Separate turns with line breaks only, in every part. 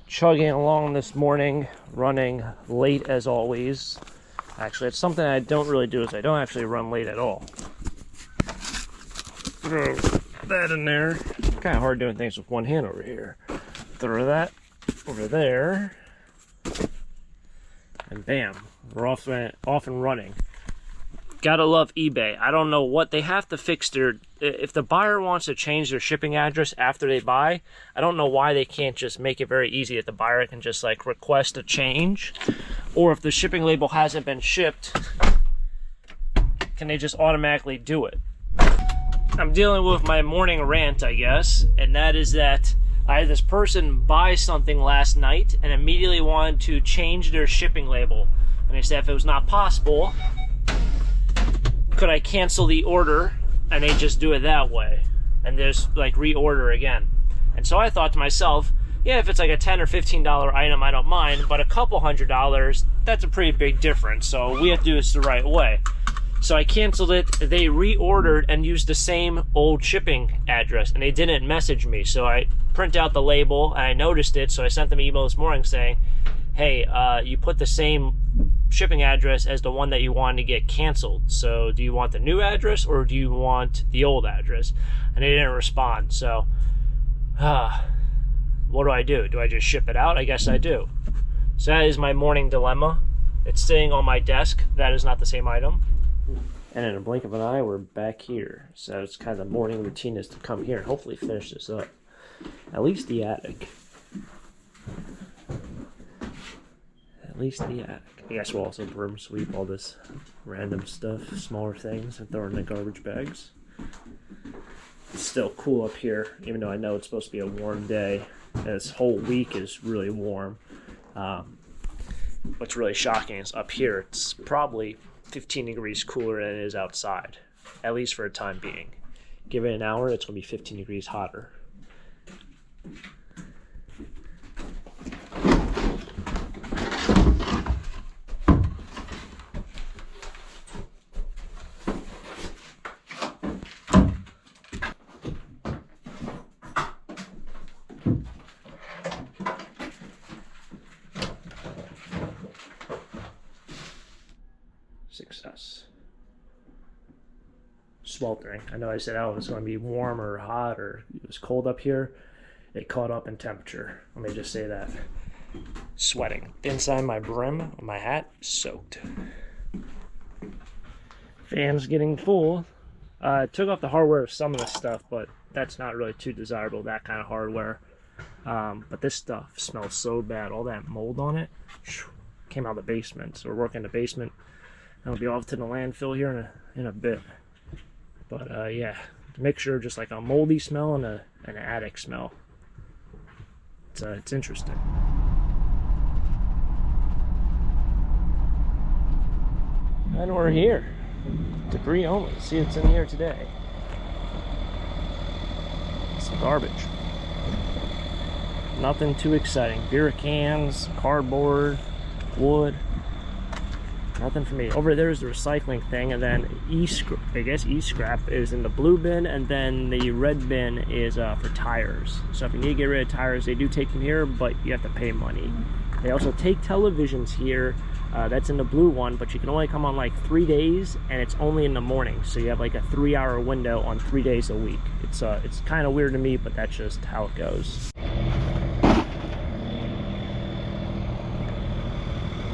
chugging along this morning, running late as always. Actually, it's something I don't really do, is I don't actually run late at all. Throw that in there. Kind of hard doing things with one hand over here. Throw that over there. And bam, we're off and running. Gotta love eBay. I don't know what they have to fix if the buyer wants to change their shipping address after they buy, I don't know why they can't just make it very easy that the buyer can just like request a change. Or if the shipping label hasn't been shipped, can they just automatically do it? I'm dealing with my morning rant, I guess, and that is that I had this person buy something last night and immediately wanted to change their shipping label. And I said if it was not possible, could I cancel the order and they just do it that way and just like reorder again. And so I thought to myself, yeah, if it's like a $10 or $15 item, I don't mind, but a couple $100, that's a pretty big difference. So we have to do this the right way. So I canceled it. They reordered and used the same old shipping address, and they didn't message me. So I print out the label and I noticed it. So I sent them an email this morning saying, hey, you put the same shipping address as the one that you wanted to get canceled. So do you want the new address or do you want the old address? And they didn't respond. So what do I do? Do I just ship it out? I guess I do. So that is my morning dilemma. It's sitting on my desk. That is not the same item. And in a blink of an eye, we're back here. So it's kind of the morning routine is to come here and hopefully finish this up. At least the attic. At least the attic. I guess we'll also broom sweep all this random stuff, smaller things, and throw in the garbage bags. It's still cool up here, even though I know it's supposed to be a warm day. This whole week is really warm. What's really shocking is up here, it's probably 15 degrees cooler than it is outside, at least for a time being. Give it an hour, it's going to be 15 degrees hotter. Success. Sweltering. I know I said, oh, it's going to be warm or hot or it was cold up here. It caught up in temperature. Let me just say that. Sweating. Inside my brim on my hat, soaked. Fan's getting full. I took off the hardware of some of the stuff, but that's not really too desirable, that kind of hardware. But this stuff smells so bad. All that mold on it came out of the basement. So we're working in the basement. I'll be off to the landfill here in a bit. But yeah, mixture just like a moldy smell and an attic smell. It's interesting. And we're here. Debris only. See what's in here today. Some garbage. Nothing too exciting. Beer cans, cardboard, wood. Nothing for me. Over there is the recycling thing, and then e-scrap is in the blue bin, and then the red bin is for tires. So if you need to get rid of tires, they do take them here, but you have to pay money. They also take televisions here. That's in the blue one, but you can only come on like 3 days, and it's only in the morning. So you have like a 3-hour window on 3 days a week. It's kind of weird to me, but that's just how it goes.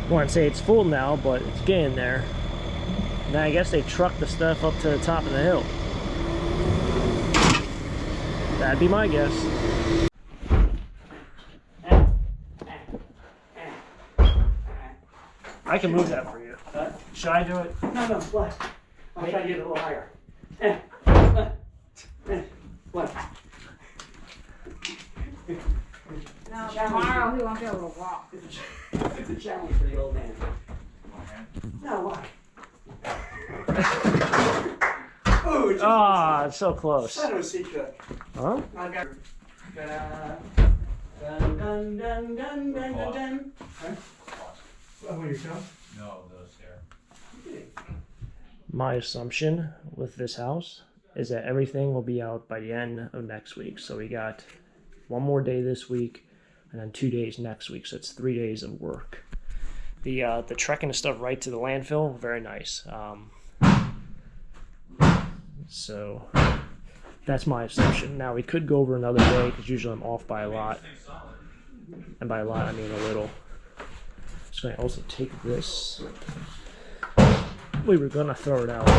I wouldn't say it's full now, but it's getting there. Now I guess they truck the stuff up to the top of the hill. That'd be my guess. I can move that for you. Should I do it?
No, what? I'll try to get it a little higher. What?
No, tomorrow he won't be able to walk.
It's a challenge for the old man. No, why? Oh,
Ah, it's so close.
I don't see cook.
Huh?
I got. Dun dun dun dun dun dun dun. Huh? Oh, your toe?
No, the stair.
My assumption with this house is that everything will be out by the end of next week. So we got one more day this week, and then 2 days next week. So it's 3 days of work. The trekking the stuff right to the landfill, very nice. So that's my assumption. Now we could go over another day because usually I'm off by a lot, and by a lot I mean a little. Just going to also take this. We were gonna throw it out.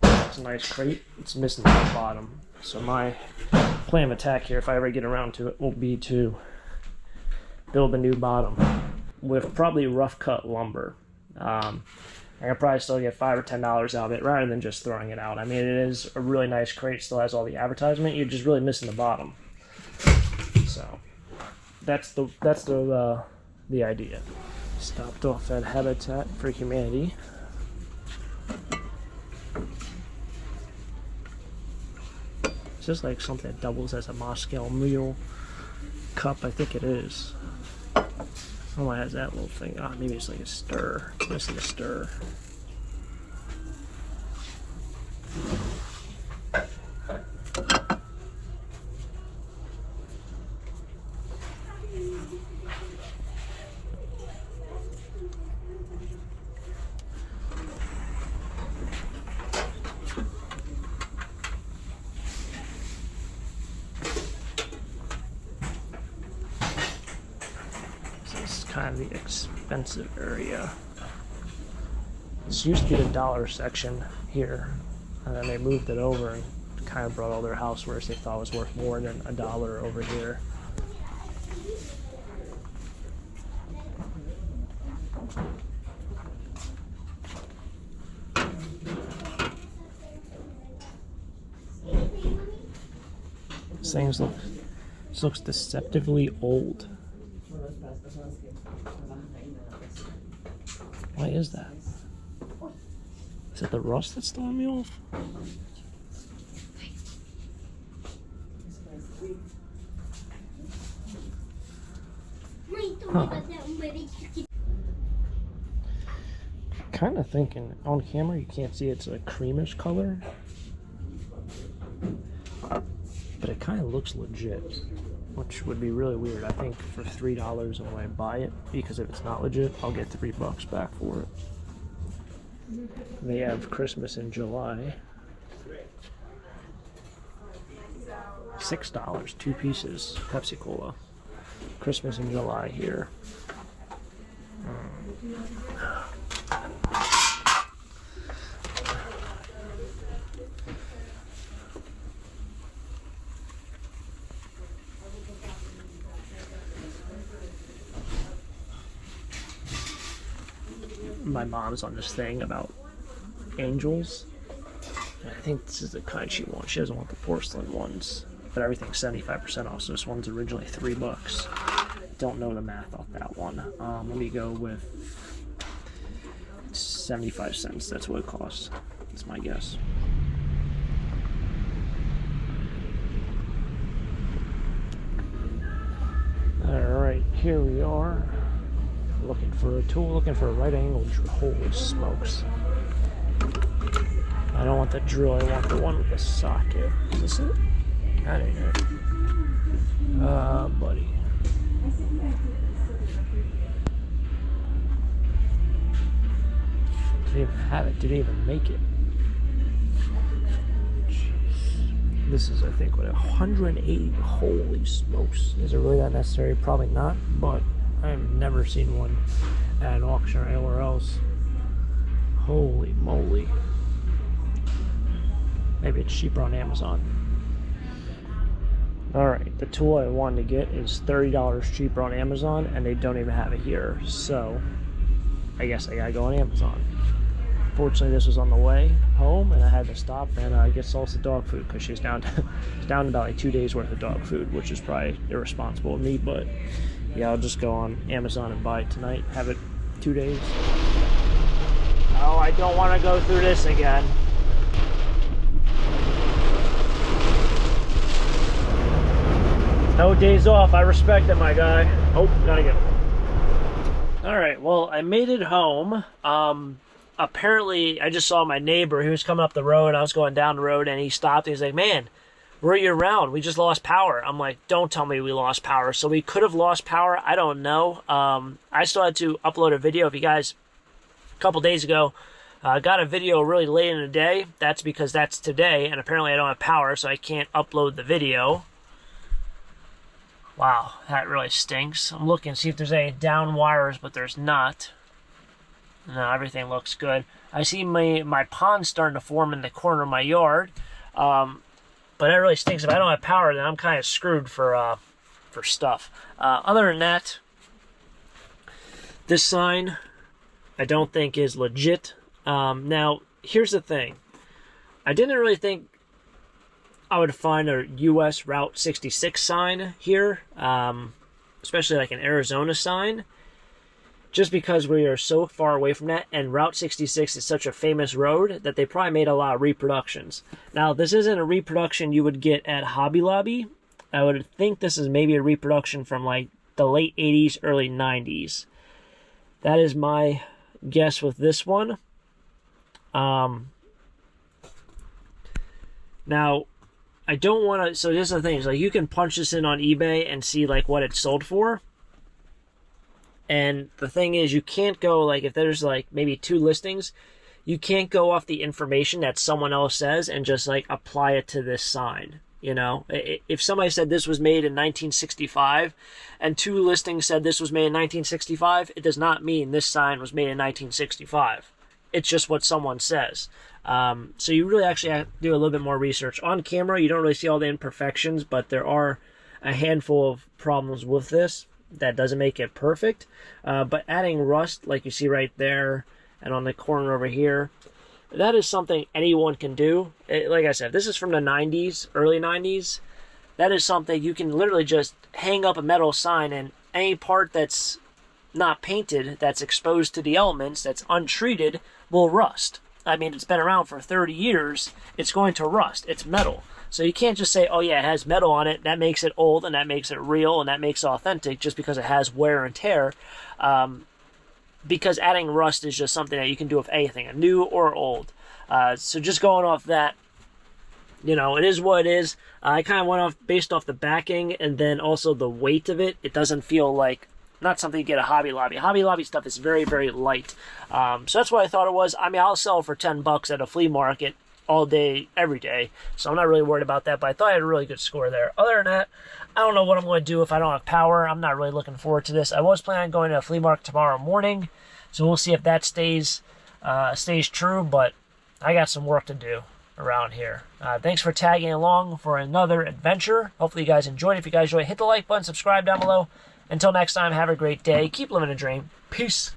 It's a nice crate. It's missing the bottom. So my plan of attack here, if I ever get around to it, will be to build a new bottom with probably rough cut lumber. I could probably still get $5 or $10 out of it rather than just throwing it out. I mean, it is a really nice crate. Still has all the advertisement. You're just really missing the bottom. So that's the idea. Stopped off at Habitat for Humanity. Is this like something that doubles as a Moscow Mule cup? I think it is. Oh, it has that little thing. Ah, maybe it's like a stir. It's missing a stir. Kind of the expensive area. This used to be the dollar section here, and then they moved it over and kind of brought all their housewares they thought was worth more than $1 over here. This looks deceptively old. Why is that? Is it the rust that's throwing me off? Huh. Kind of thinking on camera you can't see it's a creamish color, but it kind of looks legit, which would be really weird. I think for $3 when I buy it, because if it's not legit, I'll get $3 back for it. They have Christmas in July. $6, 2 pieces, Pepsi Cola. Christmas in July here. My mom's on this thing about angels. I think this is the kind she wants. She doesn't want the porcelain ones, but everything's 75% off, so this one's originally $3. Don't know the math off that one. Let me go with 75 cents. That's what it costs. That's my guess. Alright, here we are. Looking for a tool, looking for a right angle drill. Holy smokes. I don't want the drill, I want the one with the socket. Is this it? That ain't it. Buddy. Didn't even have it, didn't even make it. Jeez. This is, I think, what, 180. Holy smokes. Is it really that necessary? Probably not, but I've never seen one at an auction or anywhere else. Holy moly. Maybe it's cheaper on Amazon. Alright, the tool I wanted to get is $30 cheaper on Amazon, and they don't even have it here. So, I guess I gotta go on Amazon. Fortunately, this was on the way home, and I had to stop and get Salsa dog food, because she's down to about like 2 days worth of dog food, which is probably irresponsible of me, but yeah, I'll just go on Amazon and buy it tonight, have it 2 days. Oh, I don't want to go through this again. No days off, I respect it, my guy. Oh, gotta get it. Alright, well, I made it home. Apparently, I just saw my neighbor. He was coming up the road. I was going down the road, and he stopped. He's like, man, we're year round. We just lost power. I'm like, don't tell me we lost power. So we could have lost power. I don't know. I still had to upload a video. If you guys, a couple days ago, got a video really late in the day. That's because that's today, and apparently I don't have power, so I can't upload the video. Wow, that really stinks. I'm looking to see if there's any down wires, but there's not. No, everything looks good. I see my pond starting to form in the corner of my yard. But that really stinks. If I don't have power, then I'm kind of screwed for stuff. Other than that, this sign I don't think is legit. Now, here's the thing. I didn't really think I would find a US Route 66 sign here, especially like an Arizona sign, just because we are so far away from that, and Route 66 is such a famous road that they probably made a lot of reproductions. Now, this isn't a reproduction you would get at Hobby Lobby. I would think this is maybe a reproduction from like the late 80s, early 90s. That is my guess with this one. Now, I don't want to, so here's the thing, is like you can punch this in on eBay and see like what it's sold for. And the thing is, you can't go, like, if there's like maybe 2 listings, you can't go off the information that someone else says and just like apply it to this sign. You know, if somebody said this was made in 1965 and 2 listings said this was made in 1965, it does not mean this sign was made in 1965. It's just what someone says. So you really actually have to do a little bit more research. On camera, you don't really see all the imperfections, but there are a handful of problems with this. That doesn't make it perfect. But adding rust, like you see right there, and on the corner over here, that is something anyone can do. Like I said, this is from the 90s, early 90s. That is something you can literally just hang up a metal sign, and any part that's not painted, that's exposed to the elements, that's untreated, will rust. I mean, it's been around for 30 years. It's going to rust. It's metal. So you can't just say, oh yeah, it has metal on it. That makes it old, and that makes it real, and that makes it authentic just because it has wear and tear. Because adding rust is just something that you can do with anything, new or old. So just going off that, you know, it is what it is. I kind of went off based off the backing and then also the weight of it. It doesn't feel like, not something you get at Hobby Lobby. Hobby Lobby stuff is very, very light. So that's what I thought it was. I mean, I'll sell it for $10 at a flea market all day, every day. So I'm not really worried about that, but I thought I had a really good score there. Other than that, I don't know what I'm going to do if I don't have power. I'm not really looking forward to this. I was planning on going to a flea market tomorrow morning, so we'll see if that stays true, but I got some work to do around here. Thanks for tagging along for another adventure. Hopefully you guys enjoyed. If you guys enjoyed, hit the like button, subscribe down below. Until next time, have a great day. Keep living a dream. Peace.